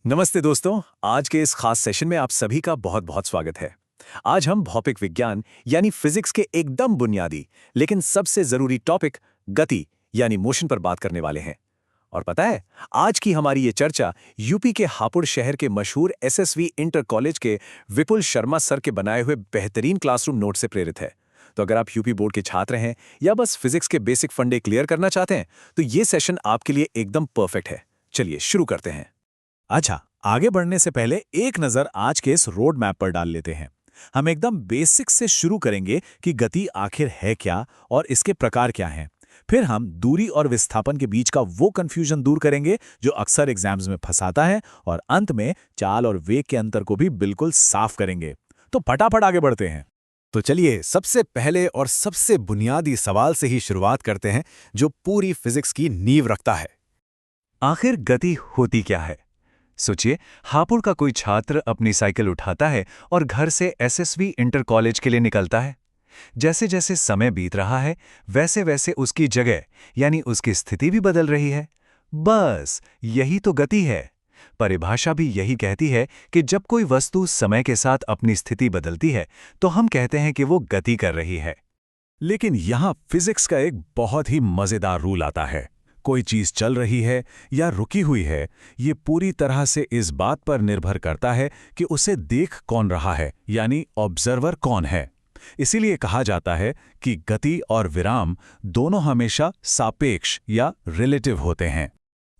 नमस्ते दोस्तों। आज के इस खास सेशन में आप सभी का बहुत बहुत स्वागत है। आज हम भौतिक विज्ञान यानी फिजिक्स के एकदम बुनियादी लेकिन सबसे जरूरी टॉपिक गति यानी मोशन पर बात करने वाले हैं। और पता है, आज की हमारी ये चर्चा यूपी के हापुड़ शहर के मशहूर एसएसवी इंटर कॉलेज के विपुल शर्मा सर के बनाए हुए बेहतरीन क्लासरूम नोट से प्रेरित है। तो अगर आप यूपी बोर्ड के छात्र हैं या बस फिजिक्स के बेसिक फंडे क्लियर करना चाहते हैं तो ये सेशन आपके लिए एकदम परफेक्ट है। चलिए शुरू करते हैं। अच्छा, आगे बढ़ने से पहले एक नज़र आज के इस रोड मैप पर डाल लेते हैं। हम एकदम बेसिक से शुरू करेंगे कि गति आखिर है क्या और इसके प्रकार क्या हैं। फिर हम दूरी और विस्थापन के बीच का वो कंफ्यूजन दूर करेंगे जो अक्सर एग्जाम्स में फंसाता है, और अंत में चाल और वेग के अंतर को भी बिल्कुल साफ करेंगे। तो फटाफट आगे बढ़ते हैं। तो चलिए सबसे पहले और सबसे बुनियादी सवाल से ही शुरुआत करते हैं जो पूरी फिजिक्स की नींव रखता है। आखिर गति होती क्या है? सोचिए, हापुड़ का कोई छात्र अपनी साइकिल उठाता है और घर से एसएसवी इंटर कॉलेज के लिए निकलता है। जैसे जैसे समय बीत रहा है वैसे वैसे उसकी जगह यानी उसकी स्थिति भी बदल रही है। बस यही तो गति है। परिभाषा भी यही कहती है कि जब कोई वस्तु समय के साथ अपनी स्थिति बदलती है तो हम कहते हैं कि वो गति कर रही है। लेकिन यहाँ फिजिक्स का एक बहुत ही मजेदार रूल आता है। कोई चीज चल रही है या रुकी हुई है, ये पूरी तरह से इस बात पर निर्भर करता है कि उसे देख कौन रहा है, यानी ऑब्जर्वर कौन है। इसीलिए कहा जाता है कि गति और विराम दोनों हमेशा सापेक्ष या रिलेटिव होते हैं।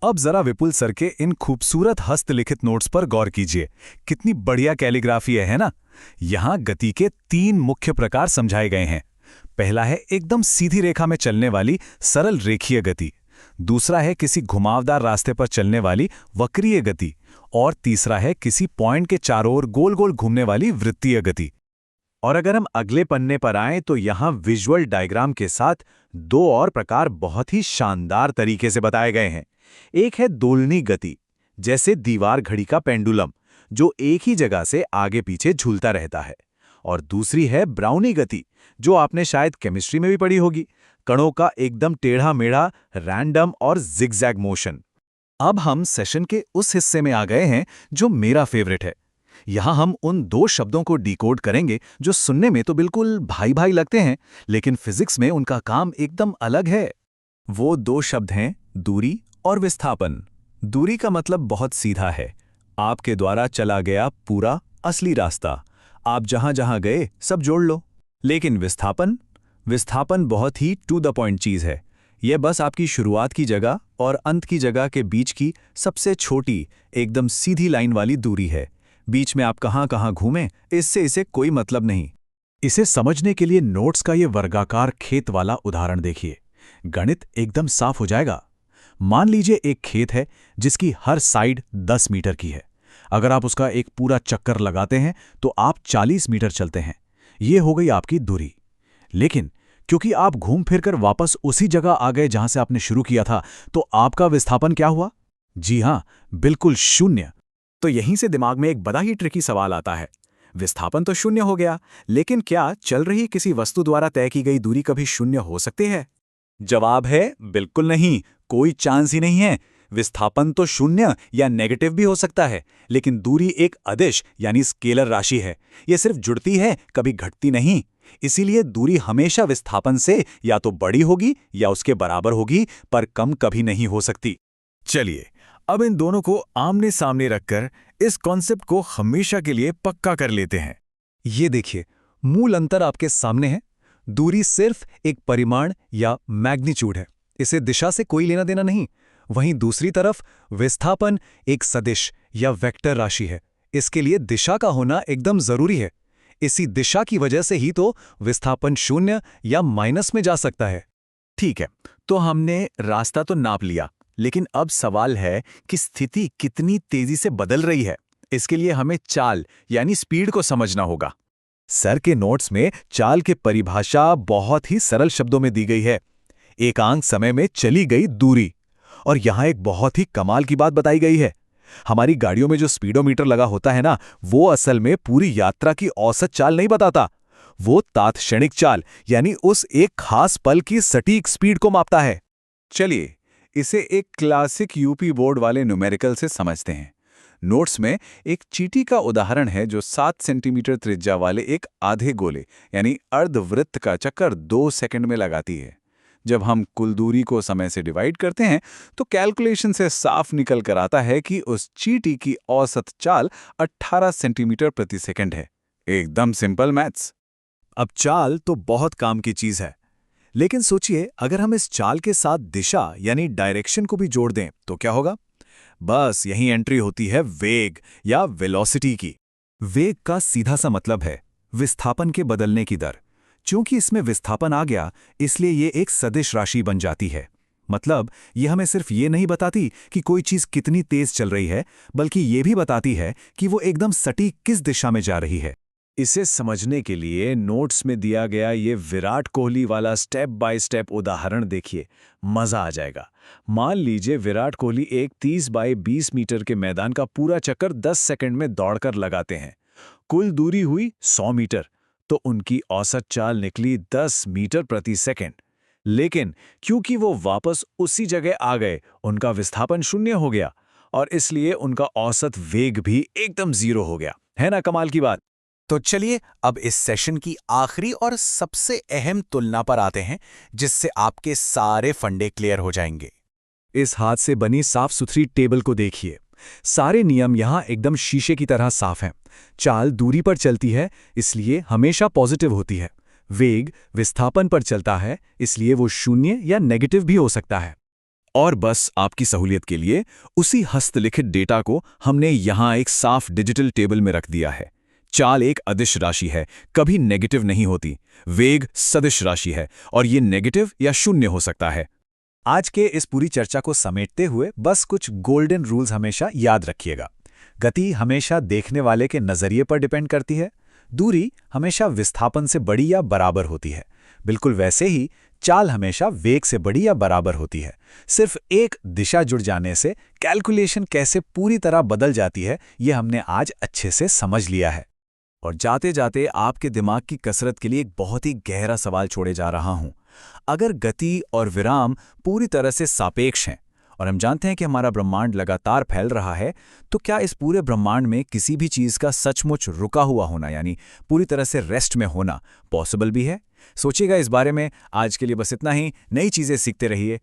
अब जरा विपुल सर के इन खूबसूरत हस्तलिखित नोट्स पर गौर कीजिए। कितनी बढ़िया कैलीग्राफी है ना? यहाँ गति के 3 मुख्य प्रकार समझाए गए हैं। पहला है एकदम सीधी रेखा में चलने वाली सरल रेखीय गति, दूसरा है किसी घुमावदार रास्ते पर चलने वाली वक्रीय गति, और तीसरा है किसी पॉइंट के चारों ओर गोल गोल घूमने वाली वृत्तीय गति। और अगर हम अगले पन्ने पर आएं तो यहाँ विजुअल डायग्राम के साथ 2 और प्रकार बहुत ही शानदार तरीके से बताए गए हैं। एक है दोलनी गति, जैसे दीवार घड़ी का पेंडुलम, जो एक ही जगह से आगे पीछे झूलता रहता है। और दूसरी है ब्राउनी गति, जो आपने शायद केमिस्ट्री में भी पढ़ी होगी, कणों का एकदम टेढ़ा मेढ़ा रैंडम और जिगजैग मोशन। अब हम सेशन के उस हिस्से में आ गए हैं जो मेरा फेवरेट है। यहाँ हम उन 2 शब्दों को डिकोड करेंगे जो सुनने में तो बिल्कुल भाई भाई लगते हैं, लेकिन फिजिक्स में उनका काम एकदम अलग है। वो 2 शब्द हैं दूरी और विस्थापन। दूरी का मतलब बहुत सीधा है, आपके द्वारा चला गया पूरा असली रास्ता, आप जहां जहां गए सब जोड़ लो। लेकिन विस्थापन बहुत ही टू द पॉइंट चीज है। यह बस आपकी शुरुआत की जगह और अंत की जगह के बीच की सबसे छोटी एकदम सीधी लाइन वाली दूरी है। बीच में आप कहां कहां घूमें, इससे इसे कोई मतलब नहीं। इसे समझने के लिए नोट्स का ये वर्गाकार खेत वाला उदाहरण देखिए। गणित एकदम साफ हो जाएगा। मान लीजिए एक खेत है जिसकी हर साइड 10 मीटर की है। अगर आप उसका एक पूरा चक्कर लगाते हैं तो आप 40 मीटर चलते हैं। ये हो गई आपकी दूरी। लेकिन क्योंकि आप घूम फिर कर वापस उसी जगह आ गए जहां से आपने शुरू किया था, तो आपका विस्थापन क्या हुआ? जी हां, बिल्कुल शून्य। तो यहीं से दिमाग में एक बड़ा ही ट्रिकी सवाल आता है। विस्थापन तो शून्य हो गया, लेकिन क्या चल रही किसी वस्तु द्वारा तय की गई दूरी कभी शून्य हो सकती है? जवाब है बिल्कुल नहीं, कोई चांस ही नहीं है। विस्थापन तो शून्य या नेगेटिव भी हो सकता है, लेकिन दूरी एक अदिश यानी स्केलर राशि है। यह सिर्फ जुड़ती है, कभी घटती नहीं। इसीलिए दूरी हमेशा विस्थापन से या तो बड़ी होगी या उसके बराबर होगी, पर कम कभी नहीं हो सकती। चलिए अब इन दोनों को आमने सामने रखकर इस कॉन्सेप्ट को हमेशा के लिए पक्का कर लेते हैं। ये देखिए, मूल अंतर आपके सामने है। दूरी सिर्फ एक परिमाण या मैग्नीट्यूड है, इसे दिशा से कोई लेना देना नहीं। वहीं दूसरी तरफ विस्थापन एक सदिश या वेक्टर राशि है। इसके लिए दिशा का होना एकदम जरूरी है। इसी दिशा की वजह से ही तो विस्थापन शून्य या माइनस में जा सकता है। ठीक है, तो हमने रास्ता तो नाप लिया, लेकिन अब सवाल है कि स्थिति कितनी तेजी से बदल रही है। इसके लिए हमें चाल यानी स्पीड को समझना होगा। सर के नोट्स में चाल की परिभाषा बहुत ही सरल शब्दों में दी गई है। एकांक समय में चली गई दूरी। और यहां एक बहुत ही कमाल की बात बताई गई है। हमारी गाड़ियों में जो स्पीडोमीटर लगा होता है ना, वो असल में पूरी यात्रा की औसत चाल नहीं बताता। वो तात्क्षणिक चाल यानी उस एक खास पल की सटीक स्पीड को मापता है। चलिए इसे एक क्लासिक यूपी बोर्ड वाले न्यूमेरिकल से समझते हैं। नोट्स में एक चींटी का उदाहरण है जो 7 सेंटीमीटर त्रिज्या वाले एक आधे गोले यानी अर्धवृत्त का चक्कर 2 सेकंड में लगाती है। जब हम कुल दूरी को समय से डिवाइड करते हैं तो कैलकुलेशन से साफ निकल कर आता है कि उस चींटी की औसत चाल 18 सेंटीमीटर प्रति सेकंड है। एकदम सिंपल मैथ्स। अब चाल तो बहुत काम की चीज है, लेकिन सोचिए अगर हम इस चाल के साथ दिशा यानी डायरेक्शन को भी जोड़ दें तो क्या होगा? बस यही एंट्री होती है वेग या वेलोसिटी की। वेग का सीधा सा मतलब है विस्थापन के बदलने की दर। चूंकि इसमें विस्थापन आ गया, इसलिए ये एक सदिश राशि बन जाती है। मतलब ये हमें सिर्फ ये नहीं बताती कि कोई चीज कितनी तेज चल रही है, बल्कि ये भी बताती है कि वो एकदम सटीक किस दिशा में जा रही है। इसे समझने के लिए नोट्स में दिया गया ये विराट कोहली वाला स्टेप बाय स्टेप उदाहरण देखिए, मजा आ जाएगा। मान लीजिए विराट कोहली एक 30 बाय 20 मीटर के मैदान का पूरा चक्कर 10 सेकंड में दौड़कर लगाते हैं। कुल दूरी हुई 100 मीटर, तो उनकी औसत चाल निकली 10 मीटर प्रति सेकंड। लेकिन क्योंकि वो वापस उसी जगह आ गए, उनका विस्थापन 0 हो गया और इसलिए उनका औसत वेग भी एकदम 0 हो गया। है ना कमाल की बात? तो चलिए अब इस सेशन की आखिरी और सबसे अहम तुलना पर आते हैं, जिससे आपके सारे फंडे क्लियर हो जाएंगे। इस हाथ से बनी साफ सुथरी टेबल को देखिए। सारे नियम यहाँ एकदम शीशे की तरह साफ हैं। चाल दूरी पर चलती है, इसलिए हमेशा पॉजिटिव होती है। वेग विस्थापन पर चलता है, इसलिए वो 0 या नेगेटिव भी हो सकता है। और बस आपकी सहूलियत के लिए उसी हस्तलिखित डेटा को हमने यहाँ एक साफ डिजिटल टेबल में रख दिया है। चाल एक अदिश राशि है, कभी नेगेटिव नहीं होती। वेग सदिश राशि है और ये नेगेटिव या 0 हो सकता है। आज के इस पूरी चर्चा को समेटते हुए बस कुछ गोल्डन रूल्स हमेशा याद रखिएगा। गति हमेशा देखने वाले के नजरिए पर डिपेंड करती है। दूरी हमेशा विस्थापन से बड़ी या बराबर होती है। बिल्कुल वैसे ही चाल हमेशा वेग से बड़ी या बराबर होती है। सिर्फ एक दिशा जुड़ जाने से कैलकुलेशन कैसे पूरी तरह बदल जाती है, ये हमने आज अच्छे से समझ लिया है। और जाते जाते आपके दिमाग की कसरत के लिए एक बहुत ही गहरा सवाल छोड़े जा रहा हूं। अगर गति और विराम पूरी तरह से सापेक्ष हैं और हम जानते हैं कि हमारा ब्रह्मांड लगातार फैल रहा है, तो क्या इस पूरे ब्रह्मांड में किसी भी चीज का सचमुच रुका हुआ होना यानी पूरी तरह से रेस्ट में होना पॉसिबल भी है? सोचिएगा इस बारे में। आज के लिए बस इतना ही। नई चीजें सीखते रहिए,